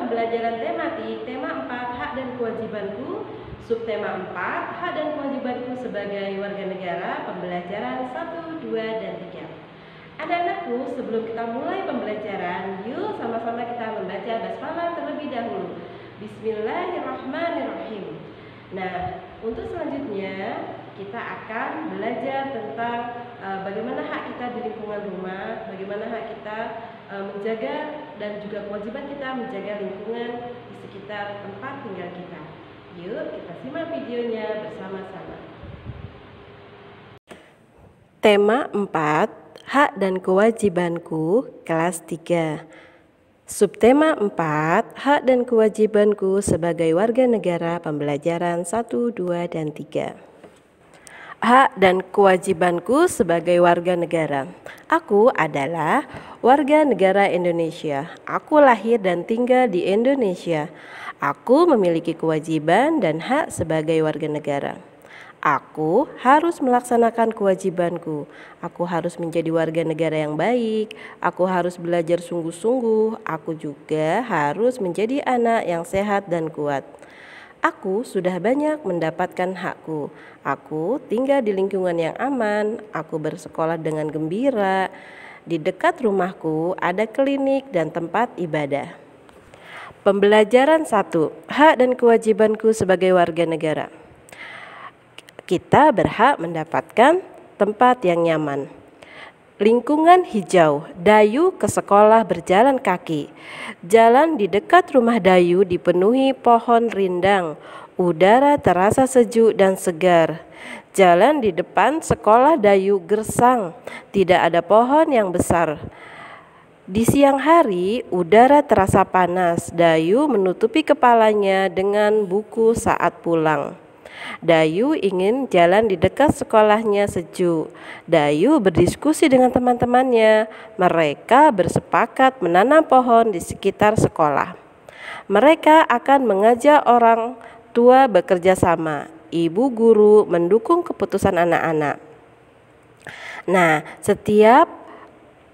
pembelajaran tematik tema 4 hak dan kewajibanku, subtema 4 hak dan kewajibanku sebagai warga negara, pembelajaran 1, 2, dan 3. Anak-anakku, sebelum kita mulai pembelajaran, yuk sama-sama kita membaca basmalah terlebih dahulu. Bismillahirrahmanirrahim. Nah, untuk selanjutnya kita akan belajar tentang bagaimana hak kita di lingkungan rumah, bagaimana hak kita menjaga dan juga kewajiban kita menjaga lingkungan di sekitar tempat tinggal kita. Yuk kita simak videonya bersama-sama. Tema 4, hak dan kewajibanku, kelas 3. Subtema 4, hak dan kewajibanku sebagai warga negara, pembelajaran 1, 2, dan 3. Hak dan kewajibanku sebagai warga negara. Aku adalah warga negara Indonesia. Aku lahir dan tinggal di Indonesia. Aku memiliki kewajiban dan hak sebagai warga negara. Aku harus melaksanakan kewajibanku. Aku harus menjadi warga negara yang baik. Aku harus belajar sungguh-sungguh. Aku juga harus menjadi anak yang sehat dan kuat. Aku sudah banyak mendapatkan hakku. Aku tinggal di lingkungan yang aman. Aku bersekolah dengan gembira. Di dekat rumahku ada klinik dan tempat ibadah. Pembelajaran 1. Hak dan kewajibanku sebagai warga negara. Kita berhak mendapatkan tempat yang nyaman. Lingkungan hijau, Dayu ke sekolah berjalan kaki. Jalan di dekat rumah Dayu dipenuhi pohon rindang. Udara terasa sejuk dan segar. Jalan di depan sekolah Dayu gersang, tidak ada pohon yang besar. Di siang hari, udara terasa panas. Dayu menutupi kepalanya dengan buku saat pulang. Dayu ingin jalan di dekat sekolahnya sejuk. Dayu berdiskusi dengan teman-temannya. Mereka bersepakat menanam pohon di sekitar sekolah. Mereka akan mengajak orang tua bekerja sama. Ibu guru mendukung keputusan anak-anak. Nah, setiap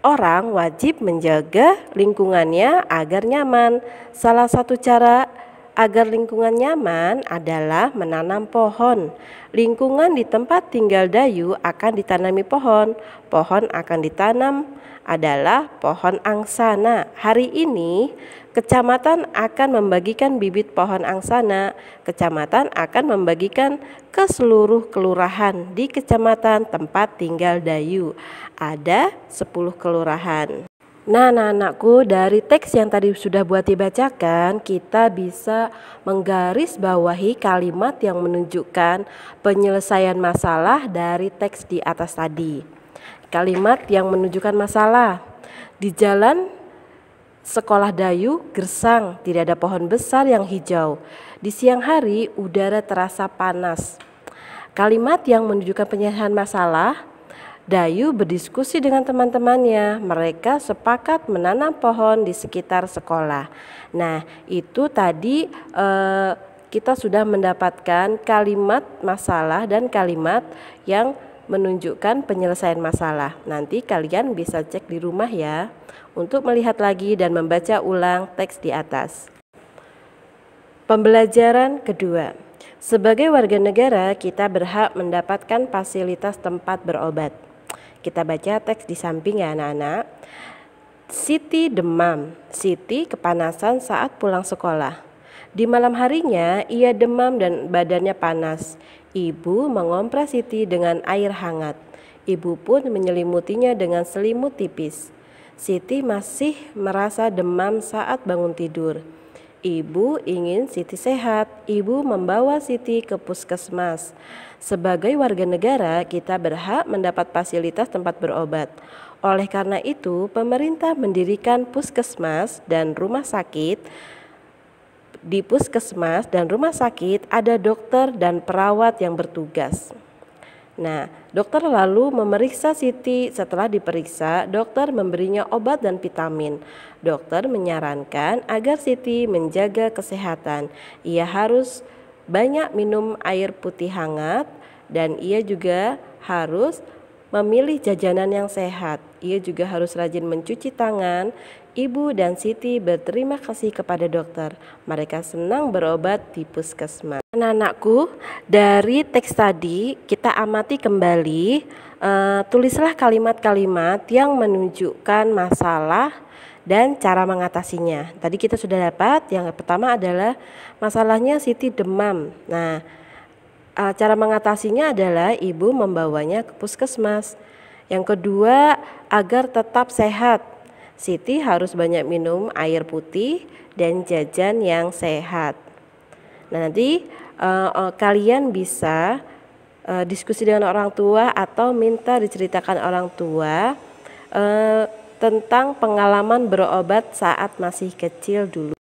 orang wajib menjaga lingkungannya agar nyaman. Salah satu cara agar lingkungan nyaman adalah menanam pohon. Lingkungan di tempat tinggal Dayu akan ditanami pohon. Pohon akan ditanam adalah pohon angsana. Hari ini kecamatan akan membagikan bibit pohon angsana. Kecamatan akan membagikan ke seluruh kelurahan di kecamatan tempat tinggal Dayu. Ada 10 kelurahan. Nah, anak-anakku, dari teks yang tadi sudah buat dibacakan, kita bisa menggarisbawahi kalimat yang menunjukkan penyelesaian masalah dari teks di atas tadi. Kalimat yang menunjukkan masalah. Di jalan sekolah Dayu gersang, tidak ada pohon besar yang hijau. Di siang hari udara terasa panas. Kalimat yang menunjukkan penyelesaian masalah. Dayu berdiskusi dengan teman-temannya. Mereka sepakat menanam pohon di sekitar sekolah. Nah, itu tadi kita sudah mendapatkan kalimat masalah dan kalimat yang menunjukkan penyelesaian masalah. Nanti kalian bisa cek di rumah ya, untuk melihat lagi dan membaca ulang teks di atas. Pembelajaran kedua. Sebagai warga negara, kita berhak mendapatkan fasilitas tempat berobat. Kita baca teks di samping ya anak-anak. Siti demam. Siti kepanasan saat pulang sekolah. Di malam harinya ia demam dan badannya panas. Ibu mengompres Siti dengan air hangat. Ibu pun menyelimutinya dengan selimut tipis. Siti masih merasa demam saat bangun tidur. Ibu ingin Siti sehat. Ibu membawa Siti ke puskesmas. Sebagai warga negara, kita berhak mendapat fasilitas tempat berobat. Oleh karena itu, pemerintah mendirikan puskesmas dan rumah sakit. Di puskesmas dan rumah sakit ada dokter dan perawat yang bertugas. Nah, dokter lalu memeriksa Siti. Setelah diperiksa, dokter memberinya obat dan vitamin. Dokter menyarankan agar Siti menjaga kesehatan. Ia harus banyak minum air putih hangat dan ia juga harus memilih jajanan yang sehat. Ia juga harus rajin mencuci tangan. Ibu dan Siti berterima kasih kepada dokter. Mereka senang berobat di puskesmas. Anak-anakku, dari teks tadi kita amati kembali, tulislah kalimat-kalimat yang menunjukkan masalah dan cara mengatasinya. Tadi kita sudah dapat, yang pertama adalah masalahnya Siti demam. Nah, cara mengatasinya adalah ibu membawanya ke puskesmas. Yang kedua, agar tetap sehat, Siti harus banyak minum air putih dan jajan yang sehat. Nah, nanti kalian bisa diskusi dengan orang tua atau minta diceritakan orang tua tentang pengalaman berobat saat masih kecil dulu.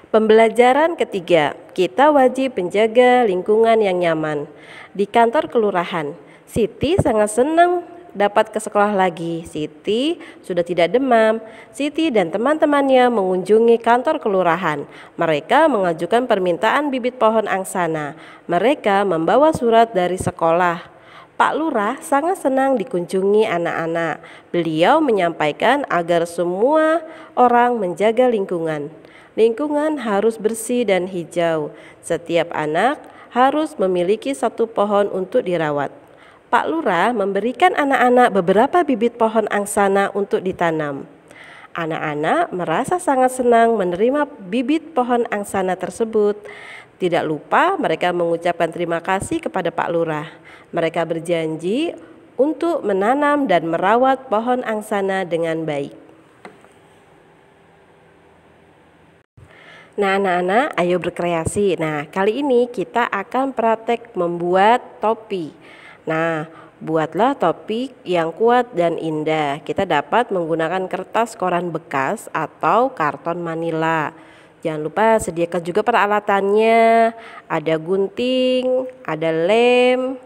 Pembelajaran ketiga, kita wajib menjaga lingkungan yang nyaman. Di kantor kelurahan, Siti sangat senang dapat ke sekolah lagi. Siti sudah tidak demam. Siti dan teman-temannya mengunjungi kantor kelurahan. Mereka mengajukan permintaan bibit pohon angsana. Mereka membawa surat dari sekolah. Pak Lurah sangat senang dikunjungi anak-anak. Beliau menyampaikan agar semua orang menjaga lingkungan. Lingkungan harus bersih dan hijau. Setiap anak harus memiliki satu pohon untuk dirawat. Pak Lurah memberikan anak-anak beberapa bibit pohon angsana untuk ditanam. Anak-anak merasa sangat senang menerima bibit pohon angsana tersebut. Tidak lupa mereka mengucapkan terima kasih kepada Pak Lurah. Mereka berjanji untuk menanam dan merawat pohon angsana dengan baik. Nah, anak-anak, ayo berkreasi. Nah, kali ini kita akan praktek membuat topi. Nah, buatlah topi yang kuat dan indah. Kita dapat menggunakan kertas koran bekas atau karton manila. Jangan lupa sediakan juga peralatannya. Ada gunting, ada lem.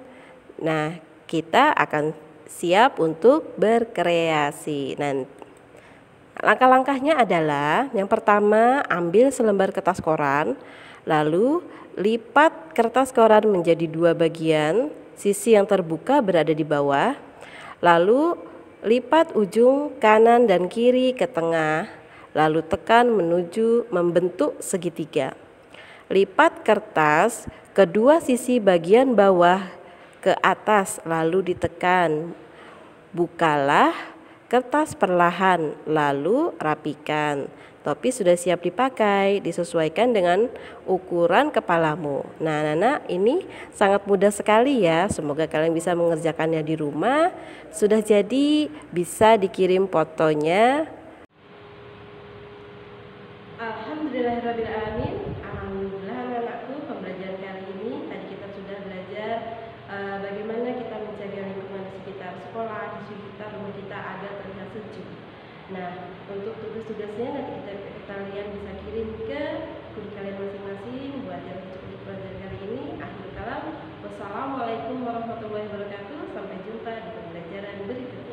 Nah, kita akan siap untuk berkreasi. Langkah-langkahnya adalah yang pertama, ambil selembar kertas koran, lalu lipat kertas koran menjadi 2 bagian. Sisi yang terbuka berada di bawah, lalu lipat ujung kanan dan kiri ke tengah, lalu tekan menuju membentuk segitiga. Lipat kertas kedua sisi bagian bawah ke atas, lalu ditekan. Bukalah kertas perlahan, lalu rapikan. Topi sudah siap dipakai, disesuaikan dengan ukuran kepalamu. Nah, anak-anak, ini sangat mudah sekali ya. Semoga kalian bisa mengerjakannya di rumah. Sudah jadi, bisa dikirim fotonya. Alhamdulillahirrahmanirrahim. Alhamdulillah anak-anakku, pembelajaran kali ini tadi kita sudah belajar bagaimana kita menjaga lingkungan di sekitar sekolah, di sekitar rumah kita agar terlihat sejuk. Nah, untuk tugas-tugasnya nanti kalian bisa kirim ke guru kalian masing-masing buat yang untuk pelajaran kali ini. Akhir kalam, wassalamualaikum warahmatullahi wabarakatuh. Sampai jumpa di pembelajaran berikutnya.